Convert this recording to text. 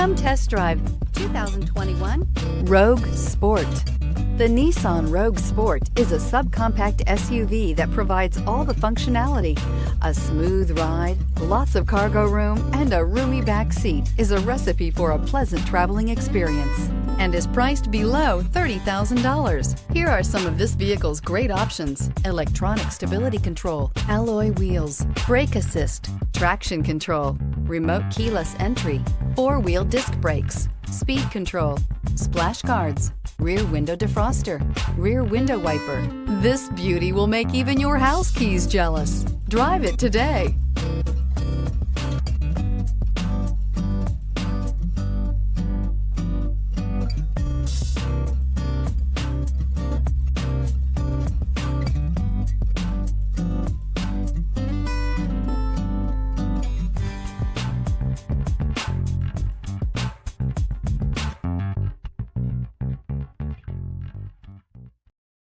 Come test drive 2021 Rogue Sport. The Nissan Rogue Sport is a subcompact SUV that provides all the functionality. A smooth ride, lots of cargo room, and a roomy back seat is a recipe for a pleasant traveling experience and is priced below $30,000. Here are some of this vehicle's great options: electronic stability control, alloy wheels, brake assist, traction control, remote keyless entry, four-wheel disc brakes, speed control, splash guards, rear window defroster, rear window wiper. This beauty will make even your house keys jealous. Drive it today.